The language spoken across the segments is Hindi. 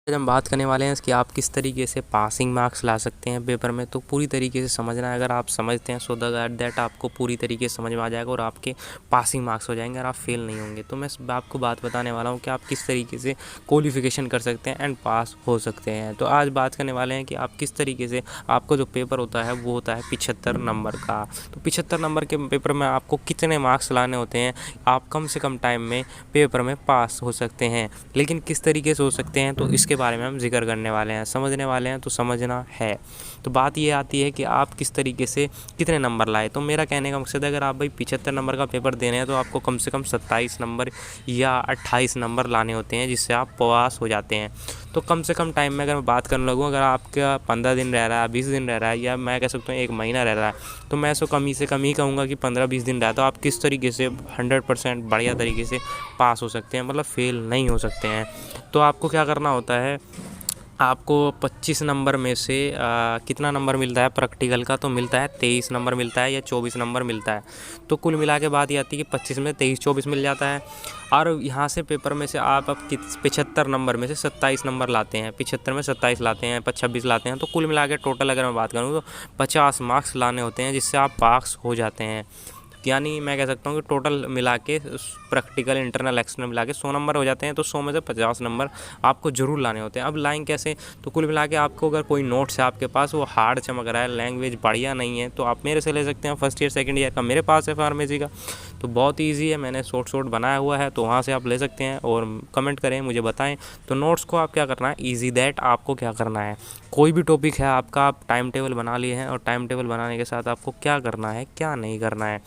आज हम बात करने वाले हैं कि आप किस तरीके से पासिंग मार्क्स ला सकते हैं पेपर में। तो पूरी तरीके से समझना है। अगर आप समझते हैं सो दैट आपको पूरी तरीके से समझ में आ जाएगा और आपके पासिंग मार्क्स हो जाएंगे और आप फेल नहीं होंगे। तो मैं आपको बात बताने वाला हूं कि आप किस तरीके से क्वालिफिकेशन कर सकते हैं एंड पास हो सकते हैं। तो आज बात करने वाले हैं कि आप किस तरीके से, आपको जो पेपर होता है वो होता है 75 नंबर का। तो 75 नंबर के पेपर में आपको कितने मार्क्स लाने होते हैं, आप कम से कम टाइम में पेपर में पास हो सकते हैं। लेकिन किस तरीके से हो सकते हैं तो इसके बारे में हम जिक्र करने वाले हैं, समझने वाले हैं। तो समझना है तो बात ये आती है कि आप किस तरीके से कितने नंबर लाए। तो मेरा कहने का मकसद है, अगर आप भाई 75 नंबर का पेपर देने हैं तो आपको कम से कम 27 नंबर या 28 नंबर लाने होते हैं जिससे आप पास हो जाते हैं। तो कम से कम टाइम में अगर मैं बात करने लगूँ, अगर आपका 15 दिन रह रहा है, 20 दिन रह रहा है, या मैं कह सकता हूँ 1 महीना रह रहा है, तो मैं इसको कम ही से कम ही कहूँगा कि 15-20 दिन रहा है। तो आप किस तरीके से 100% बढ़िया तरीके से पास हो सकते हैं, मतलब फेल नहीं हो सकते हैं। तो आपको क्या करना होता है, आपको 25 नंबर में से कितना नंबर मिलता है प्रैक्टिकल का, तो मिलता है 23 नंबर मिलता है या 24 नंबर मिलता है। तो कुल मिला के बात ये आती है कि 25 में 23-24 मिल जाता है। और यहाँ से पेपर में से आप अब 75 नंबर में से 27 नंबर लाते हैं, 75 में 27 लाते हैं, 26 लाते हैं। तो कुल मिला के टोटल अगर मैं बात करूँ तो 50 मार्क्स लाने होते हैं जिससे आप पास हो जाते हैं। यानी मैं कह सकता हूँ कि टोटल मिला के प्रैक्टिकल इंटरनल एक्सटर्नल मिला के 100 नंबर हो जाते हैं। तो 100 में से 50 नंबर आपको ज़रूर लाने होते हैं। अब लाएँ कैसे, तो कुल मिला के आपको अगर कोई नोट्स है आपके पास, वो हार्ड चमक रहा है, लैंग्वेज बढ़िया नहीं है, तो आप मेरे से ले सकते हैं। फर्स्ट ईयर सेकंड ईयर का मेरे पास है फार्मेसी का, तो बहुत ईजी है, मैंने शॉर्ट बनाया हुआ है, तो वहाँ से आप ले सकते हैं। और कमेंट करें, मुझे बताएं। तो नोट्स को आप क्या करना है, ईजी दैट आपको क्या करना है, कोई भी टॉपिक है आपका, आप टाइम टेबल बना लिए हैं और टाइम टेबल बनाने के साथ आपको क्या करना है क्या नहीं करना है।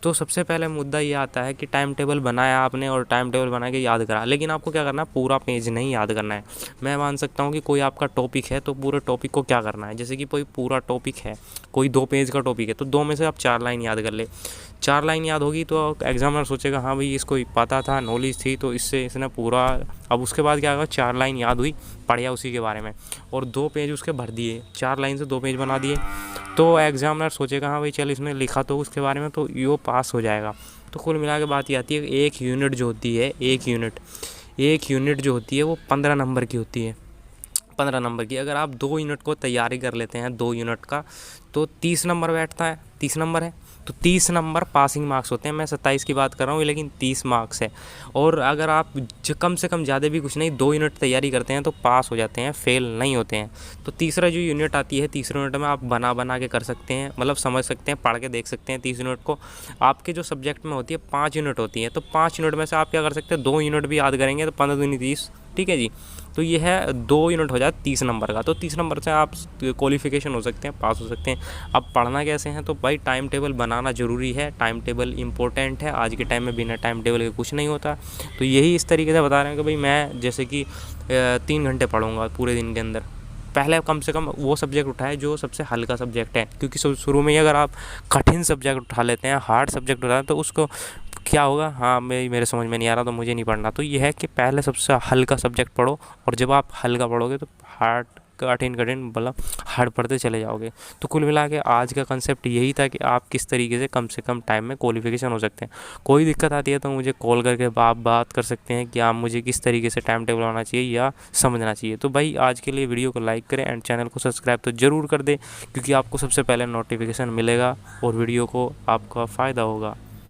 तो सबसे पहले मुद्दा ये आता है कि टाइम टेबल बनाया आपने और टाइम टेबल बना के याद करा, लेकिन आपको क्या करना है, पूरा पेज नहीं याद करना है। मैं मान सकता हूँ कि कोई आपका टॉपिक है, तो पूरे टॉपिक को क्या करना है, जैसे कि कोई पूरा टॉपिक है, कोई 2 पेज का टॉपिक है, तो 2 में से आप 4 लाइन याद कर ले। 4 लाइन याद होगी तो एग्जामिनर सोचेगा हाँ भाई इसको पता था, नॉलेज थी, तो इससे इसने पूरा। अब उसके बाद क्या होगा, 4 लाइन याद हुई, पढ़िया उसी के बारे में, और 2 पेज उसके भर दिए, 4 लाइन से 2 पेज बना दिए, तो एग्जामिनर सोचेगा हाँ भाई चल इसने लिखा तो उसके बारे में, तो यो पास हो जाएगा। तो कुल मिला के बात ये आती है, एक यूनिट जो होती है, एक यूनिट जो होती है वो 15 नंबर की होती है। 15 नंबर की अगर आप 2 यूनिट को तैयारी कर लेते हैं, 2 यूनिट का, तो 30 नंबर बैठता है, 30 नंबर है, तो 30 नंबर पासिंग मार्क्स होते हैं। मैं 27 की बात कर रहा हूँ, लेकिन 30 मार्क्स है। और अगर आप कम से कम ज़्यादा भी कुछ नहीं, 2 यूनिट तैयारी करते हैं तो पास हो जाते हैं, फेल नहीं होते हैं। तो तीसरा जो यूनिट आती है, तीसरे यूनिट में आप बना के कर सकते हैं, मतलब समझ सकते हैं, पढ़ के देख सकते हैं। 30 यूनिट को आपके जो सब्जेक्ट में होती है 5 यूनिट होती है, तो 5 यूनिट में से आप क्या कर सकते हैं, 2 यूनिट भी याद करेंगे तो 15 दूनी 30, ठीक है जी। तो ये है 2 यूनिट हो जाए 30 नंबर का, तो 30 नंबर से आप क्वालिफिकेशन हो सकते हैं, पास हो सकते हैं। अब पढ़ना कैसे हैं, तो भाई टाइम टेबल बनाना ज़रूरी है, टाइम टेबल इंपॉर्टेंट है। आज के टाइम में बिना टाइम टेबल के कुछ नहीं होता। तो यही इस तरीके से बता रहे हैं कि भाई मैं जैसे कि 3 घंटे पढ़ूंगा पूरे दिन के अंदर। पहले कम से कम वो सब्जेक्ट उठाए जो सबसे हल्का सब्जेक्ट है, क्योंकि शुरू में ही अगर आप कठिन सब्जेक्ट उठा लेते हैं, हार्ड सब्जेक्ट उठाते हैं, तो उसको क्या होगा, हाँ मेरे समझ में नहीं आ रहा तो मुझे नहीं पढ़ना। तो ये है कि पहले सबसे हल्का सब्जेक्ट पढ़ो, और जब आप हल्का पढ़ोगे तो हार्ड कठिन मतलब हार्ड पढ़ते चले जाओगे। तो कुल मिला के आज का कंसेप्ट यही था कि आप किस तरीके से कम टाइम में क्वालिफिकेशन हो सकते हैं। कोई दिक्कत आती है तो मुझे कॉल करके आप बात कर सकते हैं कि आप मुझे किस तरीके से टाइम टेबल आना चाहिए या समझना चाहिए। तो भाई आज के लिए वीडियो को लाइक करें एंड चैनल को सब्सक्राइब तो ज़रूर कर दें, क्योंकि आपको सबसे पहले नोटिफिकेशन मिलेगा और वीडियो को आपका फ़ायदा होगा।